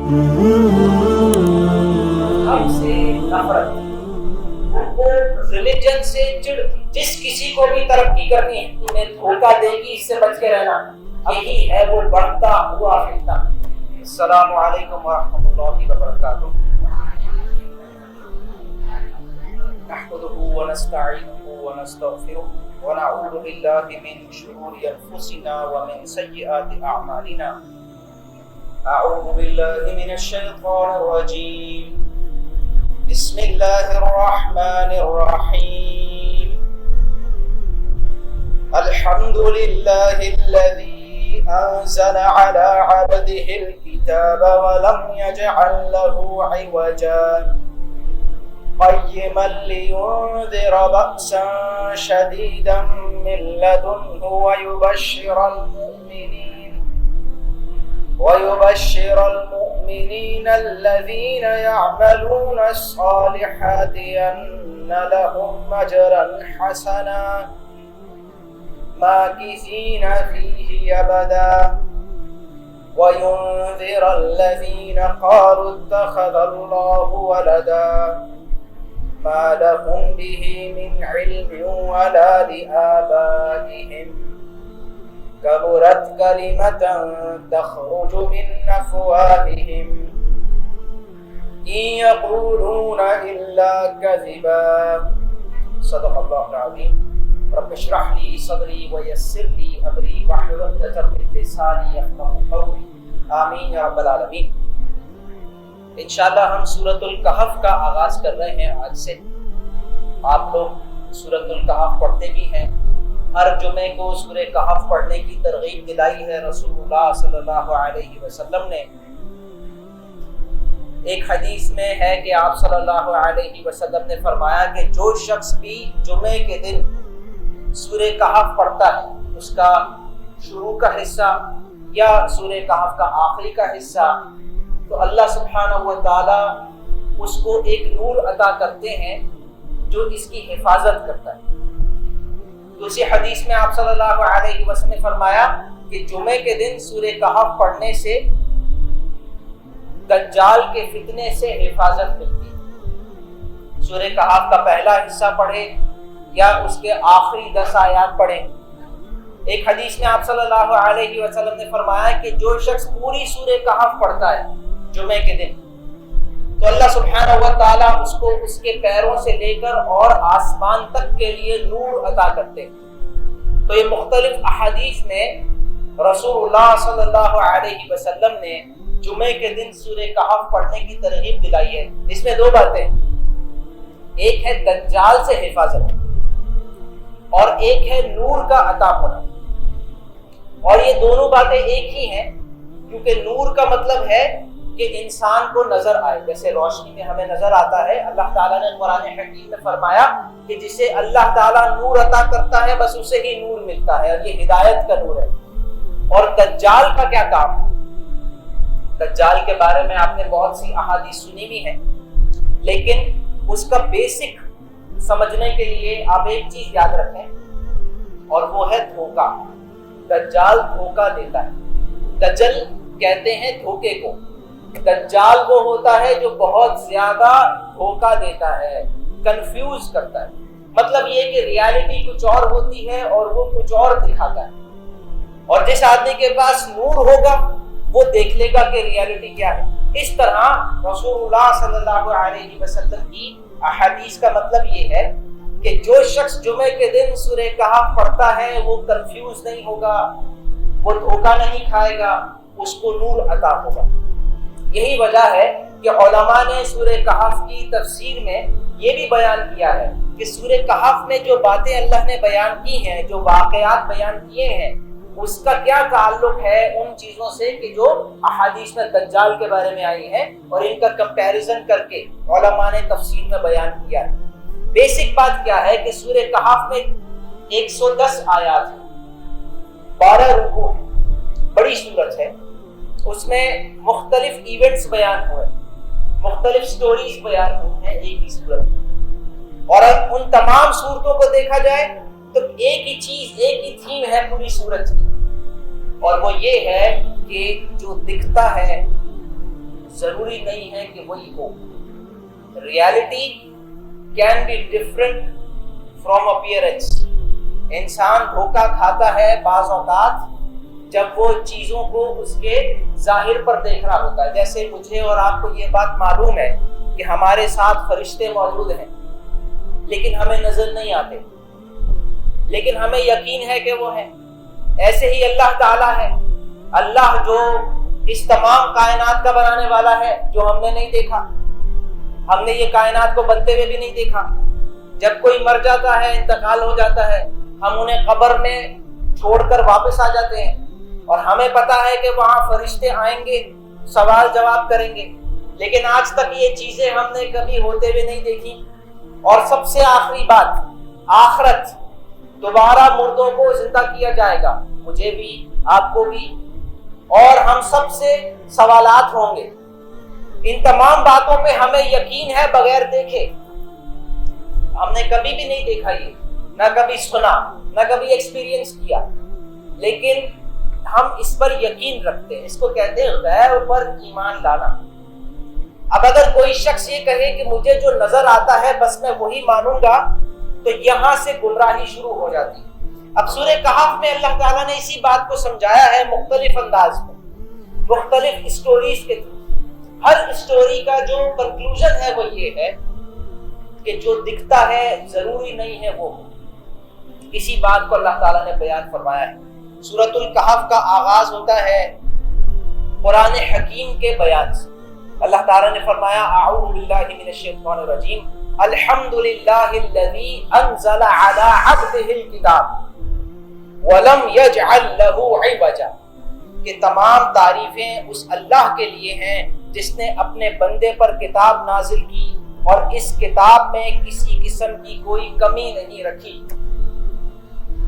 ہم سے نفرت، ریلیجن سے چڑ، جس کسی کو بھی ترقی کرنی ہے تمہیں دھوکہ دے گی، اس سے بچ کے رہنا، یہی ہے وہ بڑھتا ہوا فتنہ۔ السلام علیکم ورحمۃ اللہ وبرکاتہ۔ نحمده ونستعینه ونستغفره ونعوذ باللہ من شرور انفسنا ومن سیئات اعمالنا۔ اعوذ باللہ من الشیطان الرجیم، بسم اللہ الرحمن الرحیم۔ الحمد للہ الذی انزل على عبده الكتاب ولم يجعل له عوجا قيما لينذر بأسا شديدا من لدنه ويبشر المؤمنين الذين يعملون الصالحات أن لهم أجرا حسنا ماكثين فيه أبدا وينذر الذين قالوا اتخذ الله ولدا ما لهم به من علم ولا لآبائهم كبرت كلمة تخرج من أفواههم إن يقولون إلا كذبا۔ صدق الله العظيم۔ رب اشرح لي صدري ويسر لي أمري واحلل عقدة من لساني يفقهوا قولي، آمين يا رب العالمين۔ انشاءاللہ ہم سورۃ الکہف کا آغاز کر رہے ہیں آج سے۔ آپ لوگ سورۃ الکہف پڑھتے بھی ہیں، ہر جمعے کو سورہ کہف پڑھنے کی ترغیب دلائی ہے رسول اللہ صلی اللہ علیہ وسلم نے۔ ایک حدیث میں ہے کہ آپ صلی اللہ علیہ وسلم نے فرمایا کہ جو شخص بھی جمعے کے دن سورہ کہف پڑھتا ہے، اس کا شروع کا حصہ یا سورہ کہف کا آخری کا حصہ، تو اللہ سبحانہ و تعالی اس کو ایک نور عطا کرتے ہیں جو اس کی حفاظت کرتا ہے۔ تو اسی حدیث میں آپ صلی اللہ علیہ وسلم نے فرمایا کہ جمعے کے دن سورہ کہف پڑھنے سے دجال کے فتنے سے حفاظت ملتی ہے۔ سورہ کہف کا پہلا حصہ پڑھے یا اس کے آخری 10 آیات پڑھیں۔ ایک حدیث میں آپ صلی اللہ علیہ وسلم نے فرمایا کہ جو شخص پوری سورہ کہف پڑھتا ہے جمعے کے دن، تو اللہ سبحانہ و تعالیٰ اس کو اس کے پیروں سے لے کر اور آسمان تک کے لیے نور عطا کرتے ہیں۔ تو یہ مختلف احادیث میں رسول اللہ صلی اللہ علیہ وسلم نے جمعے کے دن سورہ کہف پڑھنے کی ترغیب دلائی ہے۔ اس میں 2 باتیں، ایک ہے دجال سے حفاظت اور ایک ہے نور کا عطا ہونا، اور یہ دونوں باتیں ایک ہی ہیں، کیونکہ نور کا مطلب ہے کہ انسان کو نظر آئے، جیسے روشنی میں ہمیں نظر آتا ہے۔ اللہ تعالیٰ نے قرآن حکیم میں فرمایا کہ جسے اللہ تعالیٰ نور عطا کرتا ہے بس اسے ہی نور ملتا ہے، اور یہ ہدایت کا نور ہے۔ اور دجال کا کیا کام ہے؟ دجال کے بارے میں آپ نے بہت سی احادیث سنی بھی ہیں، لیکن اس کا بیسک سمجھنے کے لیے آپ ایک چیز یاد رکھیں، اور وہ ہے دھوکہ۔ دجال دھوکہ دیتا ہے۔ دجل کہتے ہیں دھوکے کو۔ دجال وہ ہوتا ہے جو بہت زیادہ دھوکہ دیتا ہے، کنفیوز کرتا ہے۔ مطلب یہ کہ ریالٹی کچھ اور ہوتی ہے اور وہ کچھ اور دکھاتا ہے، اور جس آدمی کے پاس نور ہوگا وہ دیکھ لے گا کہ ریالٹی کیا ہے۔ اس طرح رسول اللہ صلی اللہ علیہ وسلم کی احادیث کا مطلب یہ ہے کہ جو شخص جمعے کے دن سورہ کہف پڑھتا ہے وہ کنفیوز نہیں ہوگا، وہ دھوکہ نہیں کھائے گا، اس کو نور عطا ہوگا۔ یہی وجہ ہے کہ علماء نے سورہ کہف کی تفسیر میں یہ بھی بیان کیا ہے کہ سورہ کہف میں جو باتیں اللہ نے بیان کی ہیں، جو واقعات بیان کیے ہیں، اس کا کیا تعلق ہے ان چیزوں سے کہ جو احادیث میں دجال کے بارے میں آئی ہیں، اور ان کا کمپیریزن کر کے علماء نے تفسیر میں بیان کیا ہے۔ بیسک بات کیا ہے کہ سورہ کہف میں 110 آیات ہیں، 12 رکوع ہیں، بڑی سورت ہے۔ اس میں مختلف ایونٹس بیان ہوئے، مختلف سٹوریز بیان ہوئی ہیں ایک ہی سورت میں، اور ان تمام سورتوں کو دیکھا جائے تو ایک ہی چیز، ایک ہی تھیم ہے پوری سورت کی، اور وہ یہ ہے کہ جو دکھتا ہے ضروری نہیں ہے کہ وہی ہو. Reality can be different from appearance. انسان دھوکہ کھاتا ہے بعض اوقات جب وہ چیزوں کو اس کے ظاہر پر دیکھ رہا ہوتا ہے. جیسے مجھے اور آپ کو یہ بات معلوم ہے کہ ہمارے ساتھ فرشتے موجود ہیں لیکن ہمیں نظر نہیں آتے, لیکن ہمیں یقین ہے کہ وہ ہیں. ایسے ہی اللہ تعالیٰ ہے. اللہ جو اس تمام کائنات کا بنانے والا ہے, جو ہم نے نہیں دیکھا, ہم نے یہ کائنات کو بنتے ہوئے بھی نہیں دیکھا. جب کوئی مر جاتا ہے, انتقال ہو جاتا ہے, ہم انہیں قبر میں چھوڑ کر واپس آ جاتے ہیں اور ہمیں پتا ہے کہ وہاں فرشتے آئیں گے, سوال جواب کریں گے, لیکن آج تک یہ چیزیں ہم نے کبھی ہوتے ہوئے نہیں دیکھی. اور سب سے آخری بات, آخرت, دوبارہ مردوں کو زندہ کیا جائے گا, مجھے بھی, آپ کو بھی, اور ہم سب سے سوالات ہوں گے. ان تمام باتوں پہ ہمیں یقین ہے بغیر دیکھے. ہم نے کبھی بھی نہیں دیکھا, یہ نہ کبھی سنا, نہ کبھی ایکسپیرینس کیا, لیکن ہم اس پر یقین رکھتے ہیں. اس کو کہتے ہیں غیب پر ایمان لانا. اب اگر کوئی شخص یہ کہے کہ مجھے جو نظر آتا ہے بس میں وہی مانوں گا, تو یہاں سے گمراہی شروع ہو جاتی ہے. اب سورہ کہف میں اللہ تعالیٰ نے اسی بات کو سمجھایا ہے مختلف انداز میں, مختلف اسٹوریز کے تھرو. ہر اسٹوری کا جو کنکلوژن ہے وہ یہ ہے کہ جو دکھتا ہے ضروری نہیں ہے وہ. اسی بات کو اللہ تعالیٰ نے بیان فرمایا ہے. سورۃ الکہف کا آغاز ہوتا ہے قرآن حکیم کے بیان سے. اللہ تعالیٰ نے فرمایا اعوذ باللہ من الشیطان الرجیم الحمدللہ الذی انزل علی عبدہ الکتاب وَلَمْ يَجْعَلْ لَهُ عِوَجًا, کہ تمام تعریفیں اس اللہ کے لیے ہیں جس نے اپنے بندے پر کتاب نازل کی اور اس کتاب میں کسی قسم کی کوئی کمی نہیں رکھی.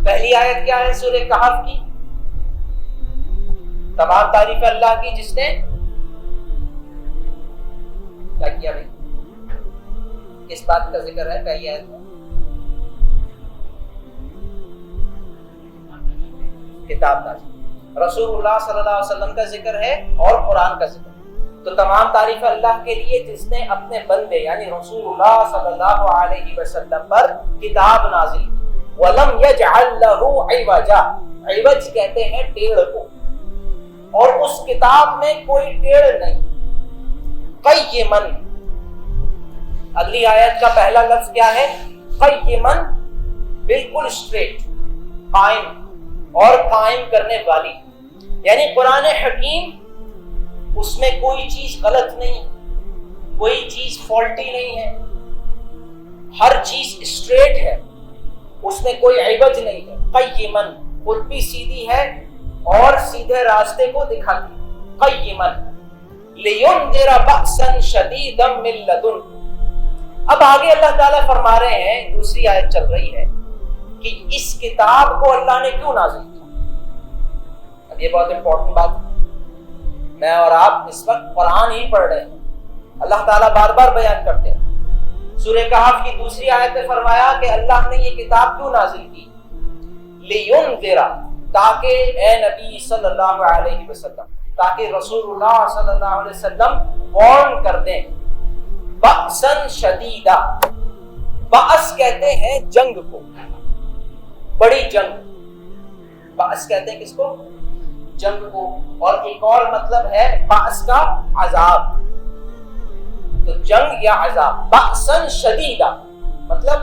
پہلی آیت کیا ہے سورہ کہف کی؟ تمام تعریفیں اللہ کی جس نے کیا کیا بھائی؟ کس بات کا ذکر ہے پہلی آیت میں؟ کتاب نازل, رسول اللہ صلی اللہ علیہ وسلم کا ذکر ہے اور قرآن کا ذکر. تو تمام تعریف اللہ کے لیے جس نے اپنے بندے یعنی رسول اللہ صلی اللہ علیہ وسلم پر کتاب نازل کی. وَلَمْ يَجْعَلْ لَهُ عِوَجًا, عوج کہتے ہیں ٹیڑھ کو, اور اس کتاب میں کوئی ٹیڑھ نہیں. قیماً, اگلی آیت کا پہلا لفظ کیا ہے؟ قیماً, بالکل اسٹریٹ, قائم اور قائم کرنے والی. یعنی قرآن حکیم اس میں کوئی چیز غلط نہیں, کوئی چیز فالٹی نہیں ہے, ہر چیز اسٹریٹ ہے, اس میں کوئی عوج نہیں ہے. قیماً, خود بھی سیدھی ہے اور سیدھے راستے کو دکھاتی. قیماً لِيُنذِرَ بَأْسًا شَدِيدًا مِّن لَّدُنْهُ. اب آگے اللہ تعالیٰ فرما رہے ہیں, دوسری آیت چل رہی ہے کہ اس کتاب کو اللہ نے کیوں نازل کیا. اب یہ بہت امپورٹنٹ بات ہے. میں اور آپ اس وقت قرآن ہی پڑھ رہے ہیں, اللہ تعالیٰ بار بار بیان کرتے ہیں. سورہ کہف کی دوسری آیت میں فرمایا کہ اللہ نے یہ کتاب کیوں نازل کی؟ لِيُنذِرَ, تاکہ اے نبی صلی اللہ علیہ وسلم, تاکہ رسول اللہ صلی اللہ علیہ وسلم وارن کر دیں. بأسًا شدیدا, بأس کہتے ہیں جنگ کو, بڑی جنگ. بأس کہتے ہیں کس کو؟ جنگ کو. اور ایک اور مطلب ہے بأس کا عذاب. تو جنگ یا عذاب. بأسًا شدیدا مطلب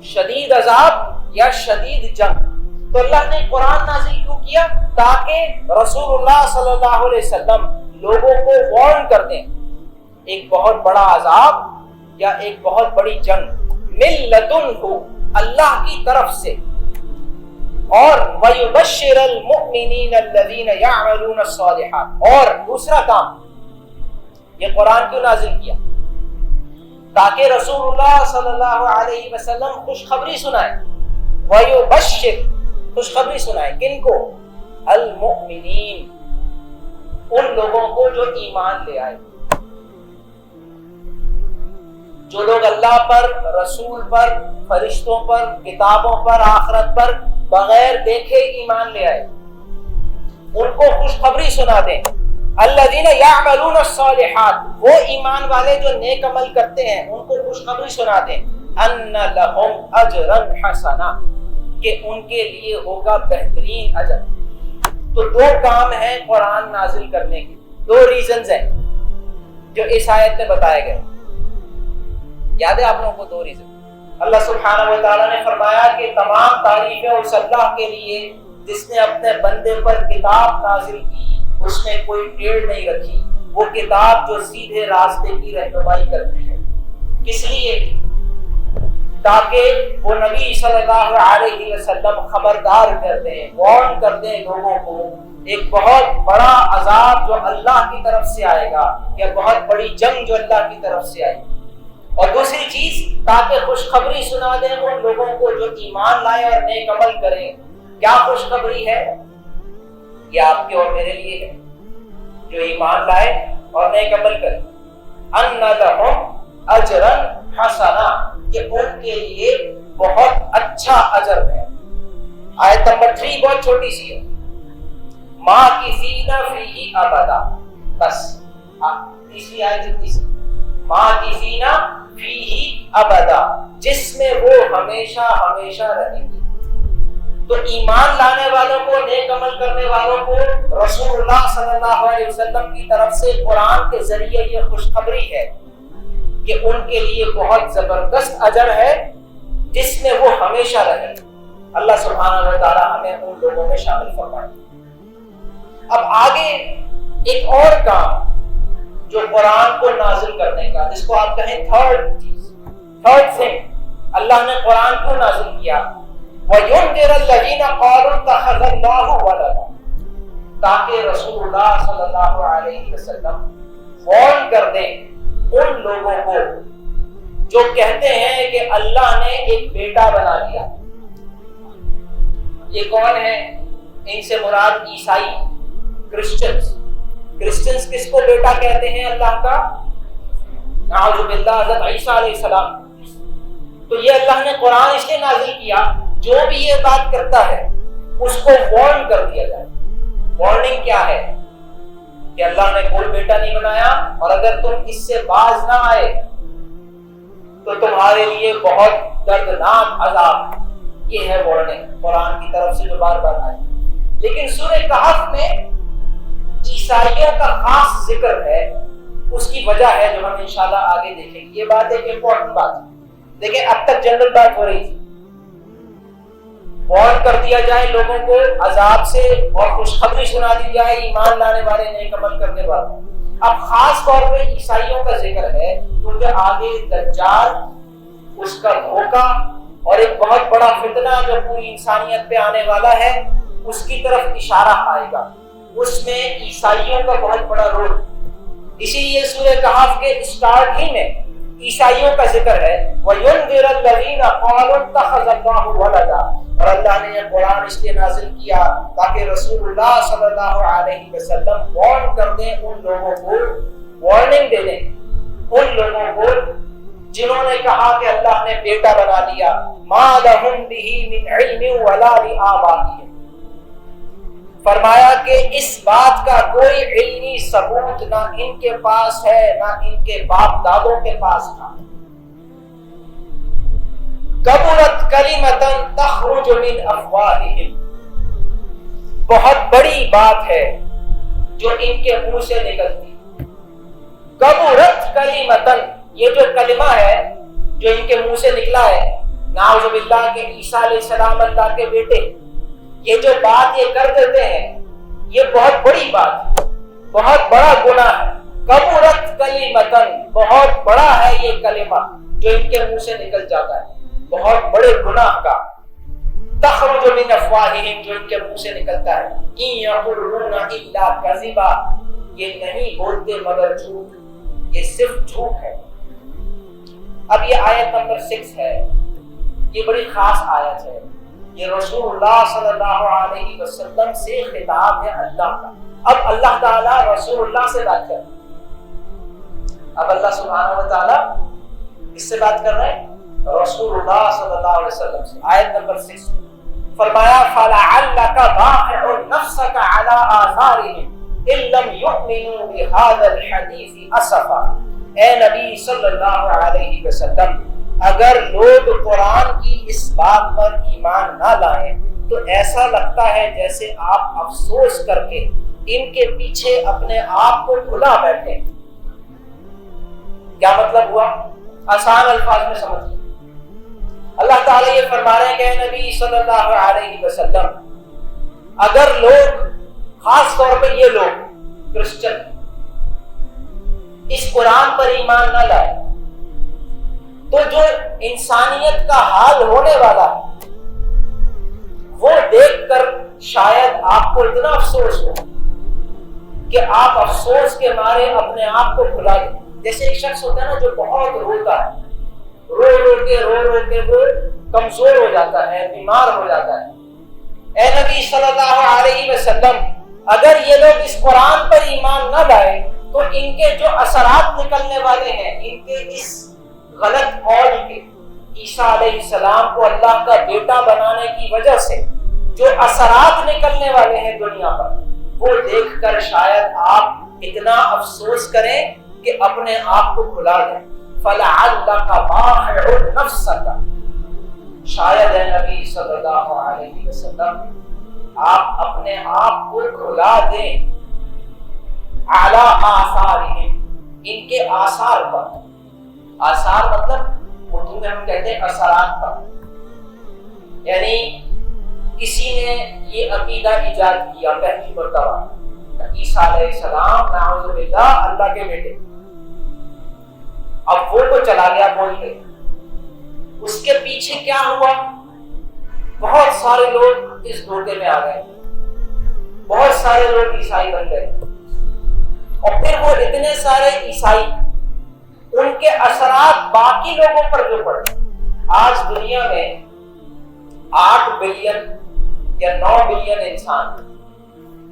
شدید عذاب یا شدید جنگ. تو اللہ نے قرآن نازل کیوں کیا؟ تاکہ رسول اللہ صلی اللہ علیہ وسلم لوگوں کو وارن کر دیں ایک بہت بڑا عذاب یا ایک بہت بڑی جنگ. مِن لَدُنْهُ, اللہ کی طرف سے. اور وَيُبَشِّرَ الْمُؤْمِنِينَ الَّذِينَ يَعْمَلُونَ الصَّالِحَاتِ. اور دوسرا کام, یہ قرآن کیوں نازل کیا؟ تاکہ رسول اللہ صلی اللہ علیہ وسلم خوشخبری سنائے. وَيُبَشِّرْ, خوشخبری سنائے کن کو؟ المؤمنین, ان لوگوں کو جو ایمان لے آئے, جو لوگ اللہ پر, رسول پر, فرشتوں پر, کتابوں پر, آخرت پر بغیر دیکھے ایمان لے آئے, ان کو خوشخبری سنا دیں. الذین یعملون الصالحات، وہ ایمان والے جو نیک عمل کرتے ہیں ان کو خوشخبری سنا دیں، ان لہم اجرا حسنا، کہ ان کے لیے ہوگا بہترین اجر۔ تو دو کام ہیں قرآن نازل کرنے کے، دو ریزنز ہیں جو اس آیت میں بتائے گئے۔ یاد ہے آپ لوگوں کو دو ریزن؟ اللہ سبحانہ و تعالیٰ نے فرمایا کہ تمام تعریفیں اس اللہ کے لیے جس نے اپنے بندے پر کتاب نازل کی، اس میں کوئی ٹیڑھ نہیں رکھی، وہ کتاب جو سیدھے راستے کی رہنمائی کرتی ہے۔ کس لیے؟ تاکہ وہ نبی صلی اللہ علیہ وسلم خبردار کر دیں، وارن کر دیں لوگوں کو ایک بہت بڑا عذاب جو اللہ کی طرف سے آئے گا، یا بہت بڑی جنگ جو اللہ کی طرف سے آئے گی۔ اور دوسری چیز تاکہ خوشخبری سنا دیں ان لوگوں کو جو ایمان لائے اور نیک عمل کریں۔ کیا خوشخبری ہے؟ یہ آپ کے اور میرے لیے ہے جو ایمان لائے اور نیک عمل کریں۔ ان لہم اجرا حسنا، کہ ان کے لیے بہت اچھا اجر ہے۔ آیت نمبر 3 بہت چھوٹی سی ہے، ماکثین فیہ ابدا، بس تیسری آیت جتنی سی، ماکثین فیہ ابدا، جس میں وہ ہمیشہ ہمیشہ رہیں گے۔ تو ایمان لانے والوں کو، نیک عمل کرنے والوں کو رسول اللہ صلی اللہ علیہ وسلم کی طرف سے قرآن کے ذریعے یہ خوشخبری ہے کہ ان کے لیے بہت زبردست اجر ہے جس میں وہ ہمیشہ رہیں۔ اللہ سبحانہ و تعالی ہمیں ان لوگوں میں شامل فرمائے۔ اب آگے ایک اور کام جو قرآن کو نازل کرنے کا، جس کو آپ کہیں تھرڈ چیز، تھرڈ تھنگ، اللہ نے قرآن کو نازل کیا، وَيُنذِرَ الَّذِينَ قَالُوا اتَّخَذَ اللَّهُ وَلَدًا، تاکہ رسول اللہ صلی اللہ علیہ وسلم وارن کر دیں ان لوگوں کو جو کہتے ہیں کہ اللہ نے ایک بیٹا بنا لیا۔ یہ کون ہے؟ ان سے مراد عیسائی، کرسچنز۔ کرسچنز کس کو بیٹا کہتے ہیں اللہ کا؟ نعوذ باللہ، حضرت عیسیٰ علیہ السلام۔ تو یہ اللہ نے قرآن اس لیے نازل کیا، جو بھی یہ بات کرتا ہے اس کو وارن کر دیا جائے۔ وارننگ کیا ہے؟ کہ اللہ نے کوئی بیٹا نہیں بنایا، اور اگر تم اس سے باز نہ آئے تو تمہارے لیے بہت دردناک عذاب ہے۔ یہ ہے وارننگ قرآن کی طرف سے جو بار بار آئی۔ لیکن سورہ کہف میں عیسائیوں کا خاص ذکر ہے، اس کی وجہ ہے جو ہم انشاءاللہ آگے دیکھیں گے۔ یہ بات ایک امپورٹنٹ بات ہے۔ دیکھیں اب تک جنرل بات ہو رہی تھی، وارن کر دیا جائے لوگوں کو عذاب سے اور خوشخبری سنا دی جائے ایمان لانے والے، نیک عمل کرنے والوں۔ اب خاص طور پہ عیسائیوں کا ذکر ہے کیونکہ آگے دجال، اس کا دھوکہ اور ایک بہت بڑا فتنہ جو پوری انسانیت پہ آنے والا ہے، اس کی طرف اشارہ آئے گا۔ اس میں عیسائیوں کا بہت بڑا رول، اسی لیے سورہ کہف کے اسٹارٹ ہی میں عیسائیوں کا ذکر ہے، وَيُنذِرَ الَّذِينَ قَالُوا اتَّخَذَ اللَّهُ وَلَدًا۔ اور اللہ نے یہ قرآن اس لیے نازل کیا تاکہ رسول اللہ صلی اللہ علیہ وسلم وارن کر دیں ان لوگوں کو، وارننگ دے دیں ان لوگوں کو جنہوں نے کہا کہ اللہ نے بیٹا بنا لیا، مَا لَهُمْ بِهِ مِنْ عِلْمٍ وَلَا لِآبَائِهِمْ۔ فرمایا کہ اس بات کا کوئی علمی ثبوت نہ ان کے پاس ہے، نہ ان کے باپ دادوں کے پاس تھا۔ کبرت کلمۃ تخرج من افواہہم، بہت بڑی بات ہے جو ان کے منہ سے نکلتی۔ کبرت کلمۃ، یہ جو کلمہ ہے جو ان کے منہ سے نکلا ہے، نعوذ باللہ کہ عیسیٰ علیہ السلام اللہ کے بیٹے، یہ جو بات یہ کر دیتے ہیں یہ بہت بڑی بات ہے، بہت بڑا گناہ ہے۔ کبرت کلمۃ، بہت بڑا ہے یہ کلمہ جو ان کے منہ سے نکل جاتا ہے، بہت بڑے گناہ کا۔ تخرج من افواہہم، جو ان کے منہ سے نکلتا ہے، ان یقولون الا کذبا، یہ نہیں بولتے مگر جھوٹ، یہ صرف جھوٹ ہے۔ اب یہ آیت نمبر 6 ہے، یہ بڑی خاص آیت ہے، یہ رسول اللہ صلی اللہ علیہ وسلم سے خطاب ہے اللہ کا۔ اب اللہ تعالیٰ رسول اللہ سے بات کر رہے ہیں، اب اللہ سبحانہ و تعالیٰ کس سے بات کر رہے ہیں؟ رسول اللہ صلی اللہ علیہ وسلم سے۔ آیت نمبر 6 فرمایا، فَلَعَلَّكَ بَاخِعٌ نَفْسَكَ عَلَىٰ آثَارِهِمْ، ان لم یؤمنوا بهذا الحدیث اسفا، اے نبی صلی اللہ علیہ وسلم اگر لوگ قرآن کی اس بات پر ایمان نہ لائیں تو ایسا لگتا ہے جیسے آپ افسوس کر کے ان کے پیچھے اپنے آپ کو بھلا بیٹھے۔ کیا مطلب ہوا؟ آسان الفاظ میں سمجھیں۔ اللہ تعالیٰ یہ فرما رہے ہیں کہ اے نبی صلی اللہ علیہ وسلم اگر لوگ، خاص طور پہ یہ لوگ کرسچن، اس قرآن پر ایمان نہ لائے تو جو انسانیت کا حال ہونے والا ہے وہ دیکھ کر شاید آپ کو اتنا افسوس ہو کہ آپ افسوس کے مارے اپنے آپ کو بھلا دیں۔ جیسے ایک شخص ہوتا ہے نا جو بہت روتا ہے، رو کے وہ کمزور ہو جاتا ہے، بیمار ہو جاتا ہے۔ اے نبی صلی اللہ علیہ وسلم اگر یہ لوگ اس قرآن پر ایمان نہ لائے تو ان کے جو اثرات نکلنے والے ہیں، ان کے اس غلط قول کے، عیسیٰ علیہ السلام کو اللہ کا بیٹا بنانے کی وجہ سے جو اثرات نکلنے والے ہیں دنیا پر، وہ دیکھ کر شاید آپ اتنا افسوس کریں کہ اپنے آپ کو بھلا دیں۔ فَلَعَلَّكَ بَاخِعٌ نَفْسَكَ، شاید اے نبی صلی اللہ علیہ وسلم آپ اپنے آپ کو بھلا دیں عَلَىٰ آثَارِهِمْ، ان کے آثار پر۔ آثار مطلب اردو میں ہم کہتے ہیں اثرات پر، یعنی کسی نے یہ عقیدہ ایجاد کیا پہلی مرتبہ، عیسیٰ علیہ السلام نعوذ باللہ اللہ کے بیٹے، اب وہ تو چلا گیا بول کے، اس کے پیچھے کیا ہوا؟ بہت سارے لوگ اس دھوکے میں آ گئے، بہت سارے لوگ عیسائی بن گئے، اور پھر وہ اتنے سارے عیسائی، ان کے اثرات باقی لوگوں پر جو پڑے۔ آج دنیا میں 8 بلین یا 9 بلین انسان،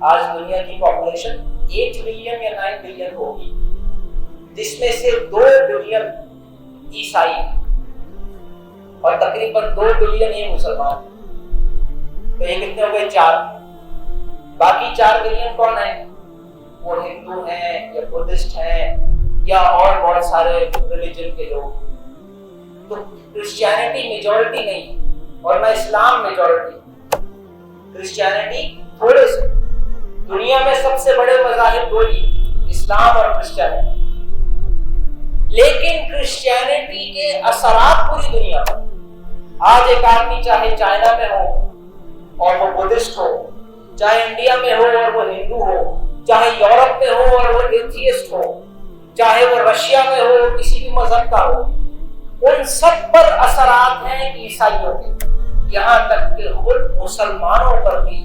آج دنیا کی پاپولیشن 8 بلین یا 9 بلین ہوگی، جس میں سے 2 بلین عیسائی اور تقریباً 2 بلین ہی مسلمان، تو یہ کتنے ہو گئے؟ 4۔ باقی 4 بلین کون ہیں؟ وہ ہندو ہیں یا بدھسٹ ہیں یا اور بہت سارے ریلیجن کے لوگ۔ تو کرسچینٹی میجورٹی نہیں اور نہ اسلام میجورٹی، کرسچینٹی تھوڑے سے۔ دنیا میں سب سے بڑے مذاہب 2 ہی، اسلام اور کرسچینٹی، لیکن کرسچینٹی کے اثرات پوری دنیا پر۔ آج ایک آدمی چاہے چائنا میں ہو اور وہ بدھسٹ ہو، چاہے انڈیا میں ہو اور وہ ہندو ہو، چاہے یورپ میں ہو اور وہ ایتھیسٹ ہو، چاہے وہ رشیا میں ہو کسی بھی مذہب کا ہو، ان سب پر اثرات ہیں عیسائیوں کے۔ یہاں تک کہ خود مسلمانوں پر بھی،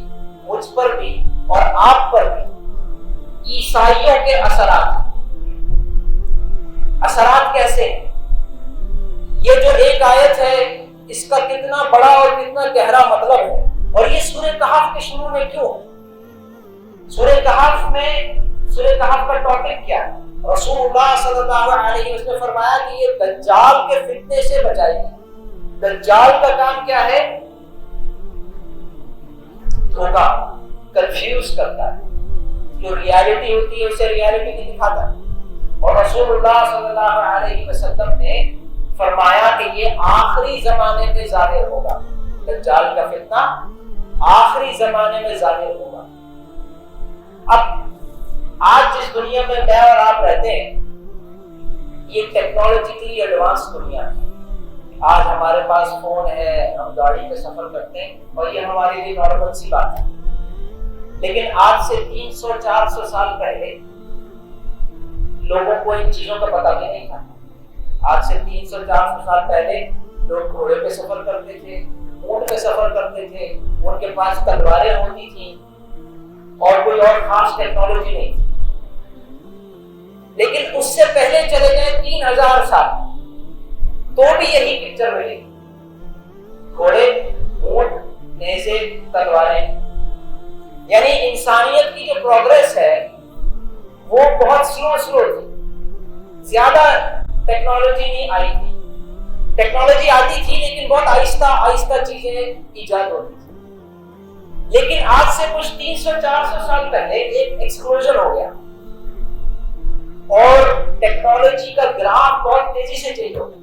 مجھ پر بھی اور آپ پر بھی عیسائیوں کے اثرات۔ اثرات کیسے؟ یہ جو ایک آیت ہے اس کا کتنا بڑا اور کتنا گہرا مطلب ہے، اور یہ سورہ کہف کے شروع میں کیوں؟ سورہ کہف کا ٹاپک کیا ہے؟ رسول اللہ صلی اللہ علیہ وسلم نے فرمایا کہ یہ دجال کے فتنے سے بچائے گی۔ دجال کا کام کیا ہے؟ دھوکا، کنفیوز کرتا ہے، جو ریالٹی ہوتی ہے اسے ریالٹی نہیں دکھاتا۔ اور رسول اللہ صلی اللہ علیہ وسلم نے فرمایا کہ یہ آخری زمانے میں ظاہر ہوگا، دجال کا فتنہ آخری زمانے میں ظاہر ہوگا۔ اب آج جس دنیا میں میں اور آپ رہتے ہیں یہ ٹیکنالوجیکلی ایڈوانس دنیا ہے۔ آج ہمارے پاس فون ہے، ہم گاڑی میں سفر کرتے ہیں اور یہ ہمارے لیے نارمل سی بات ہے، لیکن آج سے 300-400 سال پہلے لوگوں کو ان چیزوں کا پتہ بھی نہیں تھا۔ آج سے 300-400 سال پہلے لوگ گھوڑے پہ سفر کرتے تھے، اونٹ پہ سفر کرتے تھے، ان کے پاس تلواریں ہوتی تھیں اور کوئی اور خاص ٹیکنالوجی نہیں تھی۔ لیکن اس سے پہلے چلے گئے 3000 سال تو بھی یہی پکچر ملے گی، گھوڑے، اونٹ، نیزے، تلواریں۔ یعنی انسانیت کی جو پروگریس ہے وہ بہت سلو تھی، زیادہ ٹیکنالوجی نہیں آئی تھی۔ ٹیکنالوجی آتی تھی لیکن بہت آہستہ چیزیں ایجاد ہوتی تھی۔ لیکن آج سے کچھ 300-400 سال پہلے ایک ایکسپلوژن ہو گیا اور ٹیکنالوجی کا گراف بہت تیزی سے چینج ہو گیا.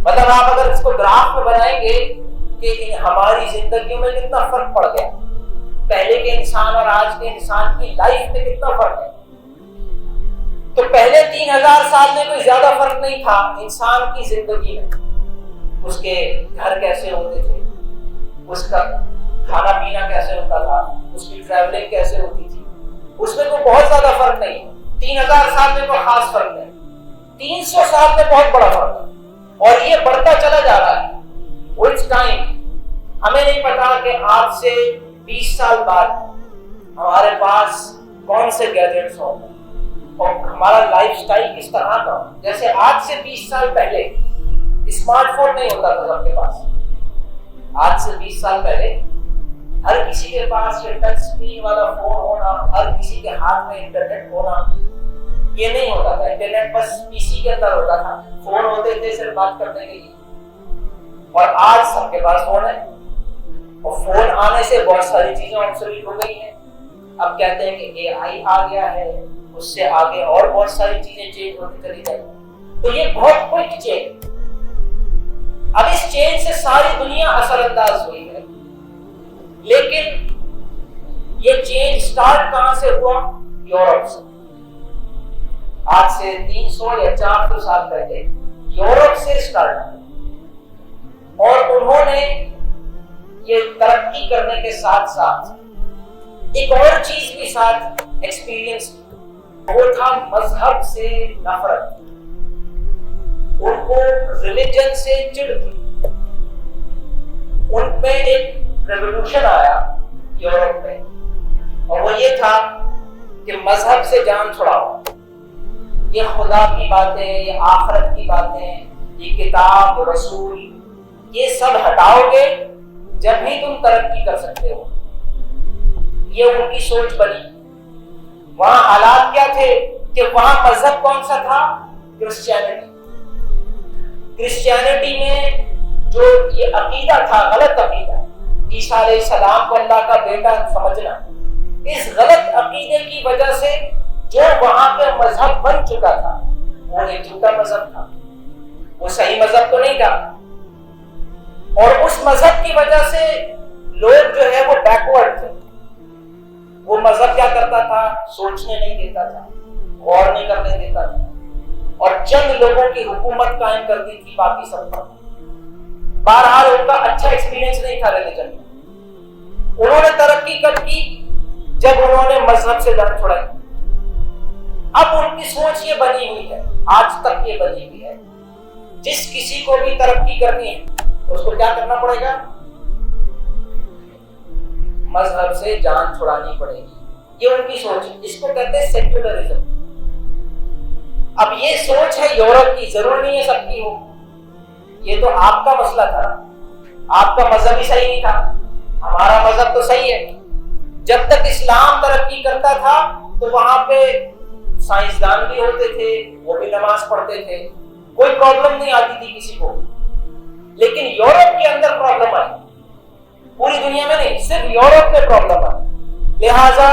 مطلب آپ اگر اس کو گراف میں بنائیں گے کہ ہماری زندگیوں میں کتنا فرق پڑ گیا, پہلے کے انسان اور آج کے انسان کی لائف میں کتنا فرق ہے. تو پہلے 3000 سال میں کوئی زیادہ فرق نہیں تھا انسان کی زندگی میں. اس کے گھر کیسے ہوتے تھے, اس کا کھانا پینا کیسے ہوتا تھا, اس کی ٹریولنگ کیسے ہوتی تھی, اس میں کوئی بہت زیادہ فرق نہیں. 3000 سال میں کوئی خاص فرق نہیں, 300 سال میں بہت بڑا فرق ہے اور یہ بڑھتا چلا جا رہا ہے. With time ہمیں نہیں پتا کہ آج سے 20 سال بعد ہمارے پاس کون سے گیجٹس ہوں اور ہمارا لائف سٹائل کس طرح کا. جیسے آج سے 20 سال پہلے اسمارٹ فون نہیں ہوتا تھا سب کے پاس. آج سے 20 سال پہلے ہر کسی کے پاس ٹچ اسکرین والا فون ہونا, ہر کسی کے ہاتھ میں انٹرنیٹ ہونا, یہ نہیں ہوتا تھا. انٹرنیٹ بس پی سی کے اندر ہوتا تھا, فون ہوتے تھے صرف بات کرنے کے لیے. اور آج سب کے پاس فون ہے اور فون آنے سے بہت ساری چیزیں آبسولیٹ ہو گئی ہیں. اب کہتے ہیں کہ اے آئی آ گیا ہے, اس سے آگے اور بہت ساری چیزیں چینج ہوتی چلی جائیں. تو یہ بہت کوئک چینج. اب اس چینج سے ساری دنیا اثر انداز ہوئی ہے, لیکن یہ چینج سٹارٹ کہاں سے ہوا؟ یورپ سے. آج سے 300 یا 400 سال پہلے یورپ سے سٹارٹ ہوا اور انہوں نے یہ ترقی کرنے کے ساتھ ساتھ ایک اور چیز بھی ساتھ ایکسپیرینس کی, وہ تھا مذہب سے نفرت. ان کو ریلیجن سے چڑ تھی. ان پہ ایک ریولوشن آیا یورپ میں اور وہ یہ تھا کہ مذہب سے جان چھڑاؤ. یہ خدا کی باتیں, یہ آخرت کی باتیں, یہ کتاب رسول, یہ سب ہٹاؤ گے جب ہی تم ترقی کر سکتے ہو. یہ ان کی سوچ بنی. وہاں حالات کیا تھے کہ وہاں مذہب کون سا تھا؟ کرسچینٹی. کرسچینٹی میں جو یہ عقیدہ تھا, غلط عقیدہ, عیسیٰ علیہ السلام کو اللہ کا بیٹا سمجھنا, اس غلط عقیدے کی وجہ سے جو وہاں پہ مذہب بن چکا تھا وہ ایک جھوٹا مذہب تھا, وہ صحیح مذہب تو نہیں تھا. اور اس مذہب کی وجہ سے لوگ جو ہے وہ بیکورڈ تھے. وہ مذہب کیا کرتا تھا؟ سوچنے نہیں دیتا تھا, غور نہیں کرنے دیتا تھا اور چند لوگوں کی حکومت قائم کر دی تھی باقی سب پر. بہرحال ان کا اچھا ایکسپیرینس نہیں تھا ریلیجن میں. انہوں نے ترقی کب کی؟ جب انہوں نے مذہب سے جان چھڑائی. اب ان کی سوچ یہ بنی ہوئی ہے, آج تک یہ بنی ہوئی ہے, جس کسی کو بھی ترقی کرنی ہے اس کو کیا کرنا پڑے گا؟ مذہب سے جان چھڑانی پڑے گی. یہ ان کی سوچ ہے, اس کو کہتے ہیں سیکولرزم. اب یہ سوچ ہے یورپ کی, ضرور نہیں ہے سب کی ہو. یہ تو آپ کا مسئلہ تھا, آپ کا مذہب ہی صحیح نہیں تھا, ہمارا مذہب تو صحیح ہے. جب تک اسلام ترقی کرتا تھا تو وہاں پہ سائنسدان بھی ہوتے تھے, وہ بھی نماز پڑھتے تھے, کوئی پرابلم نہیں آتی تھی کسی کو. لیکن یورپ کے اندر پرابلم آئی, پوری دنیا میں نہیں, صرف یورپ میں پرابلم آئی. لہذا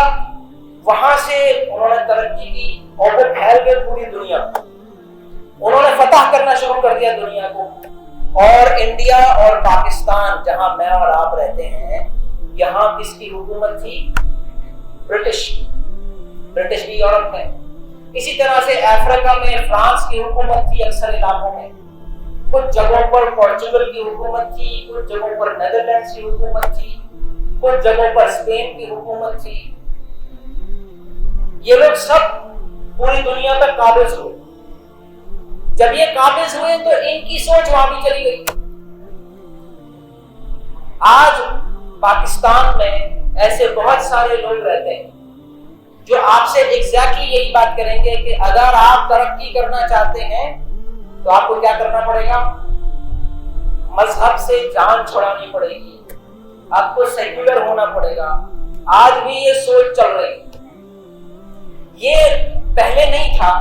وہاں سے انہوں نے ترقی کی اور وہ پھیل گئے پوری دنیا. انہوں نے فتح کرنا شروع کر دیا دنیا کو. اور انڈیا اور پاکستان جہاں میں اور آپ رہتے ہیں, یہاں کس کی حکومت تھی؟ برٹش. برٹش بھی یورپ میں. اسی طرح سے افریقہ میں فرانس کی حکومت تھی اکثر علاقوں میں. کچھ جگہوں پر پورچوگل کی حکومت تھی, کچھ جگہوں پر نیدرلینڈز کی حکومت تھی, کچھ جگہوں پر اسپین کی حکومت تھی. یہ لوگ سب پوری دنیا پر قابض ہوئے. جب یہ قابض ہوئے تو ان کی سوچ وہاں بھی چلی گئی. آج پاکستان میں ایسے بہت سارے لوگ رہتے ہیں جو آپ سے ایگزیکٹلی یہی بات کریں گے کہ اگر آپ ترقی کرنا چاہتے ہیں تو آپ کو کیا کرنا پڑے گا؟ مذہب سے جان چھڑانی پڑے گی, آپ کو سیکولر ہونا پڑے گا. آج بھی یہ سوچ چل رہی. یہ پہلے نہیں تھا,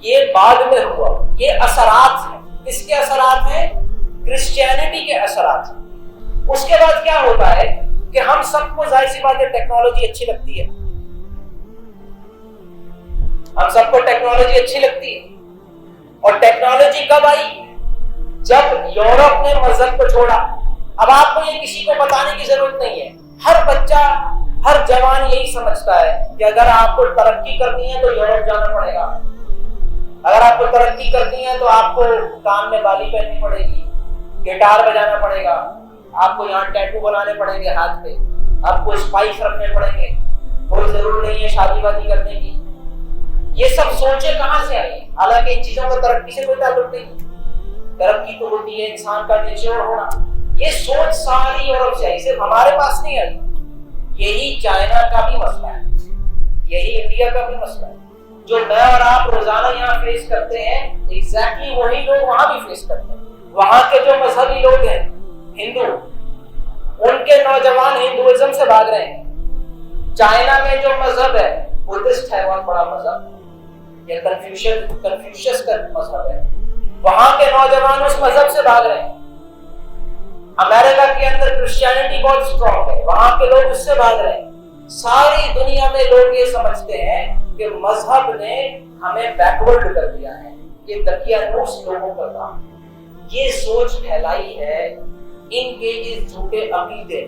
یہ بعد میں ہوا. یہ اثرات ہیں. کس کے اثرات ہیں؟ کرسچینٹی کے اثرات ہیں. اس کے بعد کیا ہوتا ہے کہ ہم سب کو ظاہر سی بات ہے ٹیکنالوجی اچھی لگتی ہے، ہم سب کو ٹیکنالوجی اچھی لگتی ہے. اور ٹیکنالوجی کب آئی؟ جب یورپ نے مذہب کو چھوڑا. اب آپ کو یہ کسی کو بتانے کی ضرورت نہیں ہے، ہر بچہ ہر جوان یہی سمجھتا ہے کہ اگر آپ کو ترقی کرنی ہے تو یورپ جانا پڑے گا، اگر آپ کو ترقی کرنی ہے تو آپ کو کان میں بالی پہننی پڑے گی، گٹار بجانا پڑے گا، آپ کو یہاں ٹیٹو بنانے پڑیں گے ہاتھ پہ، آپ کو اسپائس رکھنے پڑیں گے، کوئی ضرورت نہیں ہے شادی وادی کرنے کی. یہ سب سوچیں کہاں سے آئی؟ حالانکہ ان چیزوں کا ترقی سے کوئی تعلق نہیں. ترقی تو ہوتی ہے انسان کا نیچر ہونا. یہ سوچ ساری یورپ سے آئی، صرف ہمارے پاس نہیں آئی. یہی چائنا کا بھی مسئلہ ہے، یہی انڈیا کا بھی مسئلہ ہے. جو میں اور آپ روزانہ یہاں فیس کرتے ہیں ایگزیکٹلی وہی لوگ وہاں بھی فیس کرتے ہیں. وہاں کے جو مذہبی لوگ ہیں ہندو، ان کے نوجوان ہندوازم سے بھاگ رہے ہیں. چائنا میں جو مذہب ہے بدھسٹ ہے، بہت بڑا مذہب، یا کنفیوشس کا مذہب ہے، وہاں کے نوجوان اس مذہب سے بھاگ رہے ہیں. امریکہ کے اندر کرسچینٹی بہت اسٹرانگ ہے، وہاں کے لوگ اس سے بھاگ رہے ہیں. ساری دنیا میں لوگ یہ سمجھتے ہیں کہ مذہب نے ہمیں بیکورڈ کر دیا ہے، یہ دقیانوس لوگوں کا کام. یہ سوچ پھیلائی ہے ان کے اس جھوٹے عقیدے.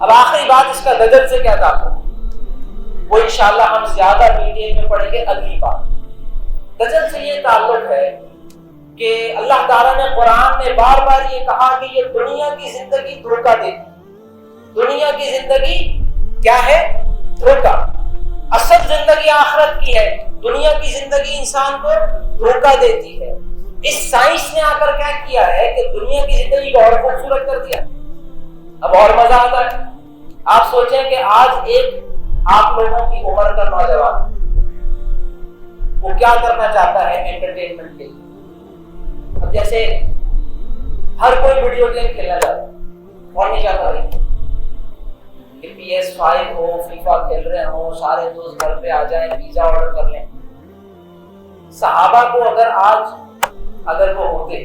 اب آخری بات اس کا دجل سے کیا تعلق، وہ انشاءاللہ ہم زیادہ ڈیٹیل میں پڑھیں گے اگلی بار. دجل سے یہ تعلق ہے کہ اللہ تعالیٰ نے قرآن میں بار بار یہ کہا کہ یہ دنیا کی زندگی دھوکہ دیتی. دنیا کی زندگی کیا ہے؟ دھوکہ. اصل زندگی آخرت کی ہے، دنیا کی زندگی انسان کو دھوکہ دیتی ہے. اس سائنس نے آ کر کیا کیا ہے کہ دنیا کی زندگی کو اور خوبصورت کر دیا. اب اور مزہ آتا ہے. آپ سوچیں کہ آج ایک آپ لوگوں کی عمر کا نوجوان وہ کیا کرنا چاہتا ہے انٹرٹینمنٹ کے لیے. اب جیسے ہر کوئی ویڈیو گیم کھیلنا چاہتا ہے، اور نہیں چاہتا بھائی کہ PS5 ہو، فیفا کھیل رہے ہوں، سارے دوست گھر پہ آ جائیں، پیزا آرڈر کر لیں. صحابہ کو اگر وہ ہوتے،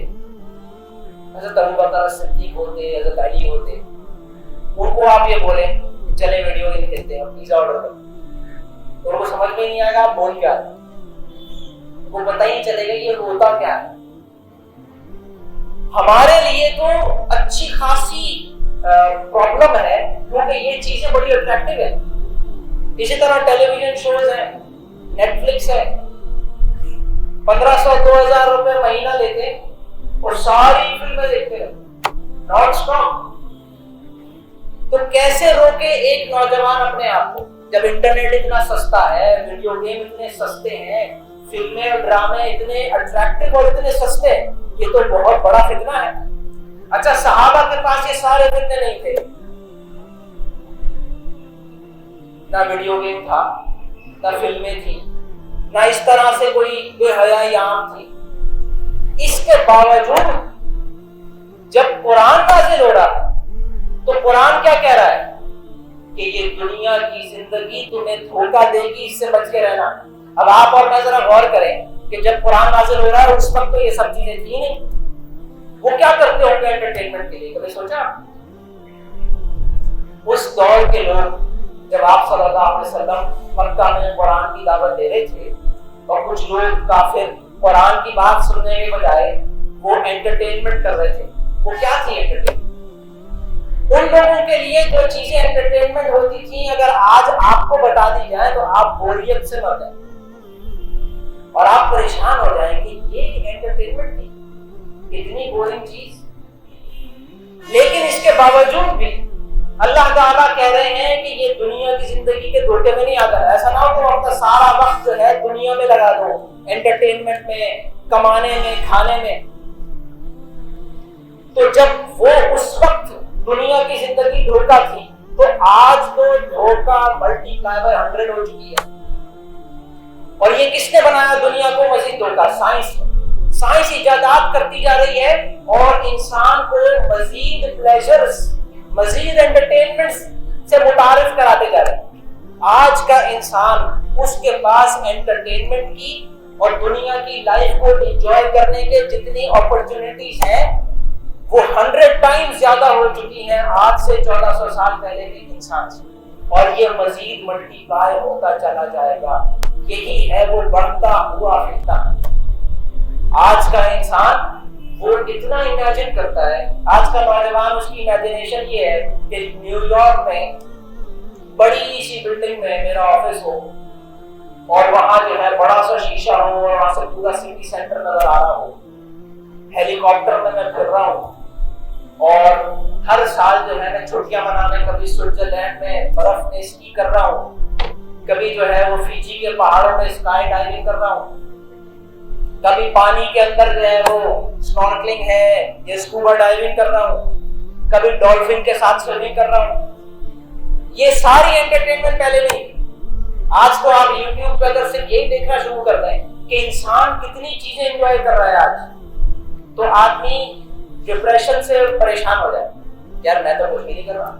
حضرت ابوبکر صدیق ہوتے، حضرت علی ہوتے، ان کو آپ یہ بولیں کہ چلے ویڈیو گیم کھیلتے ہیں اور پیزا آرڈر کرتے ہیں، تو ان کو سمجھ میں نہیں آئے گا آپ بول کیا رہے، ان کو پتہ ہی نہیں چلے گا یہ ہوتا کیا ہے. ہمارے لیے تو اچھی خاصی پرابلم ہے کیونکہ یہ چیزیں بڑی اٹریکٹیو ہیں. اسی طرح ٹیلی ویژن شوز ہیں، نیٹ فلکس ہے، 1500-2000 روپے مہینہ لیتے اور ساری فلمیں دیکھتے ہیں نان اسٹاپ. تو کیسے روکے ایک نوجوان اپنے آپ کو جب انٹرنیٹ اتنا سستا ہے، ویڈیو گیم اتنے سستے ہیں، فلمیں اور ڈرامے اتنے اٹریکٹیو اور اتنے سستے ہیں. یہ تو بہت بڑا فتنہ ہے. اچھا صحابہ کے پاس یہ سارے فتنے نہیں تھے، نہ ویڈیو گیم تھا، نہ فلمیں تھی، نہ اس طرح سے کوئی بے حیائی عام تھی. اس کے باوجود جب قرآن نازل ہو رہا تو قرآن کیا کہہ رہا ہے کہ یہ دنیا کی زندگی تمہیں دھوکہ دے گی، اس سے بچ کے رہنا. اب آپ اور میں ذرا غور کریں کہ جب قرآن نازل ہو رہا ہے اس وقت تو یہ سب چیزیں تھی نہیں. وہ کیا کرتے ہوں گے انٹرٹینمنٹ کے لیے؟ کبھی سوچا؟ اس دور کے لوگ جب آپ صلی اللہ علیہ وسلم مکہ میں قرآن کی دعوت دے رہے تھے اور کچھ لوگ کافر قرآن کی بات سننے کے بجائے وہ انٹرٹینمنٹ کر رہے تھے. وہ کیا تھی انٹرٹینمنٹ؟ ان لوگوں کے لیے جو چیزیں انٹرٹینمنٹ ہوتی تھیں اگر آج آپ کو بتا دی جائے تو آپ بوریت سے مر جائیں اور آپ پریشان ہو جائیں کہ یہ انٹرٹینمنٹ تھی، اتنی بورنگ چیز. لیکن اس کے باوجود بھی اللہ تعالیٰ کہہ رہے ہیں کہ یہ دنیا کی زندگی کے دھوکے میں نہیں آتا. ایسا نہ ہو کہ اپنا سارا وقت جو ہے دنیا میں لگا دو، انٹرٹینمنٹ میں، کمانے میں، کھانے میں. تو جب وہ اس وقت دنیا کی زندگی دھوکہ تھی تو آج تو دھوکہ ملٹی پلائی بائی 100 ہو چکی ہے. اور یہ کس نے بنایا دنیا کو مزید دھوکہ؟ سائنس ایجادات کرتی جا رہی ہے اور انسان کو مزید پلیزرز، مزید انٹرٹینمنٹ سے متعارف کراتے جا رہے ہیں. آج کا انسان اس کے پاس انٹرٹینمنٹ کی اور دنیا کی لائف کو انجوائے کرنے کے جتنی اپرچونٹیز ہیں وہ 100 ٹائم زیادہ ہو چکی ہیں آج سے 1400 سال پہلے کے انسان سے، اور یہ مزید ملٹی پلائی ہوتا چلا جائے گا۔ یہی ہے وہ بڑھتا ہوا فتنہ۔ آج کا انسان وہ اتنا امیجن کرتا ہے، آج کا نوجوان اس کی امیجنیشن یہ ہے کہ نیو یارک میں بڑی سی بلڈنگ میں میرا آفس ہو، اور وہاں جو ہے بڑا سا شیشہ ہو، اور وہاں سے پورا سٹی سینٹر نظر آ رہا ہو، ہیلی کاپٹر میں پھر رہا ہوں، اور ہر سال جو ہے میں چھٹیاں منانے کبھی سوئٹزرلینڈ میں برف میں اسکی کر رہا ہوں، کبھی جو ہے وہ فیجی کے پہاڑوں میں اسکائی ڈائیونگ کر رہا ہوں، کبھی پانی کے اندر جو ہے وہ اسنورکلنگ ہے یا اسکوبا ڈائیونگ کر رہا ہوں، کبھی ڈولفن کے ساتھ سوئمنگ کر رہا ہوں۔ یہ ساری انٹرٹینمنٹ پہلے نہیں، آج تو آپ یوٹیوب پہ اگر صرف یہی دیکھنا شروع کر دیں کہ انسان کتنی چیزیں انجوائے کر رہا ہے آج، تو آدمی ڈپریشن سے پریشان ہو جائے، یار میں تو کچھ بھی نہیں کر رہا،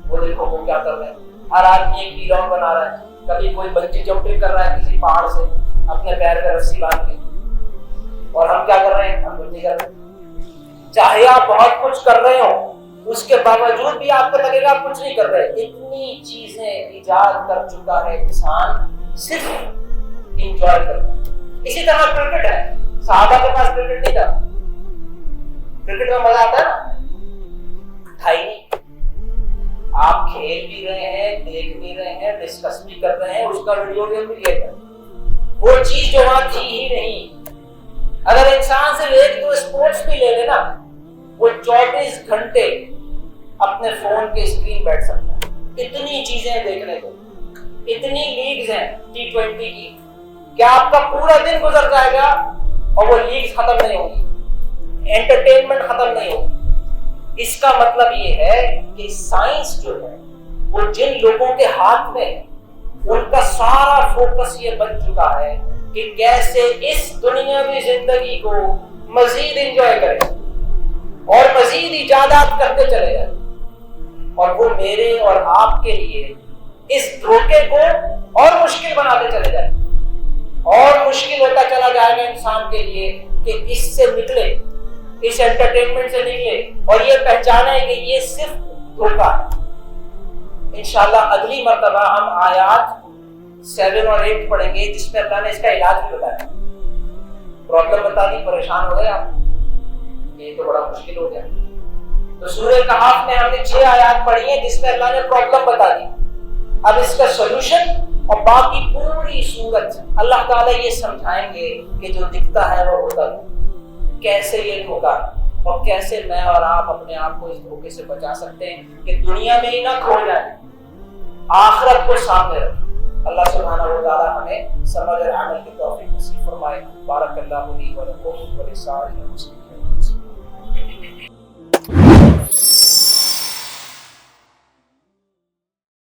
وہ دیکھو وہ کیا کر رہے ہیں۔ ہر آدمی ایک ویلاگ بنا رہا ہے، کبھی کوئی بنجی جمپنگ کر رہا ہے کسی پہاڑ سے اپنے پیر پہ رسی باندھ کے، اور ہم کیا کر رہے ہیں؟ ہم کچھ نہیں کر رہے۔ چاہے آپ بہت کچھ کر رہے ہو، اس کے باوجود بھی آپ کو لگے گا آپ کچھ نہیں کر رہے۔ اتنی چیزیں ایجاد کر چکا ہے انسان صرف انجوائے کرنا۔ اسی طرح کرکٹ ہے، صحابہ کے پاس کرکٹ نہیں تھا، کرکٹ میں مزہ آتا ہے نا، تھا ہی نہیں۔ آپ کھیل بھی رہے ہیں، دیکھ بھی رہے ہیں، ڈسکس بھی کر رہے ہیں، اس کا ویڈیو گیم بھی لے کر، وہ چیز جو وہاں تھی ہی نہیں۔ اگر انسان سے ایک دو اسپورٹس بھی لے لے نا، وہ 24 گھنٹے اپنے فون کے اسکرین بیٹھ سکتا ہے۔ اتنی چیزیں دیکھنے کو، اتنی لیگز ہیں T20 کی، کیا آپ کا پورا دن گزر جائے گا اور وہ لیگز ختم نہیں ہوگی، انٹرٹینمنٹ ختم نہیں ہوگی۔ اس کا مطلب یہ ہے کہ سائنس جو ہے وہ جن لوگوں کے ہاتھ میں ہے، ان کا سارا فوکس یہ بن چکا ہے کہ کیسے اس دنیاوی زندگی کو مزید انجوائے کریں اور مزید ایجادات کرتے چلے جائیں، اور وہ میرے اور آپ کے لیے اس دھوکے کو اور مشکل بناتے چلے جائیں، اور مشکل ہوتا چلا جائے گا انسان کے لیے کہ اس سے نکلے، اس انٹرٹینمنٹ سے نکلے، اور یہ پہچانے کہ یہ صرف دھوکا ہے۔ انشاءاللہ اگلی مرتبہ ہم آیات 7 اور 8 پڑھیں گے جس میں اللہ نے اس کا علاج بھی بتایا۔ پرابلم بتا دی، پریشان ہو گئے آپ، یہ تو بڑا مشکل ہو گیا۔ تو سورہ کہف میں ہم نے 6 آیات پڑھی ہیں جس میں اللہ نے پرابلم بتا دی، اب اس کا سولوشن اور باقی پوری سورت اللہ تعالیٰ یہ سمجھائیں گے کہ جو دکھتا ہے وہ ہوتا نہیں، کیسے یہ دھوکا اور کیسے میں اور آپ اپنے آپ کو اس دھوکے سے بچا سکتے ہیں کہ دنیا میں ہی نہ کھو جائیں، آخرت کو سامنے رکھیں۔ اللہ سبحانہ و تعالیٰ ہمیں سمجھ اور عمل کی توفیق نصیب فرمائے۔ بارک اللہ لی و لکم و لسائر المسلمین۔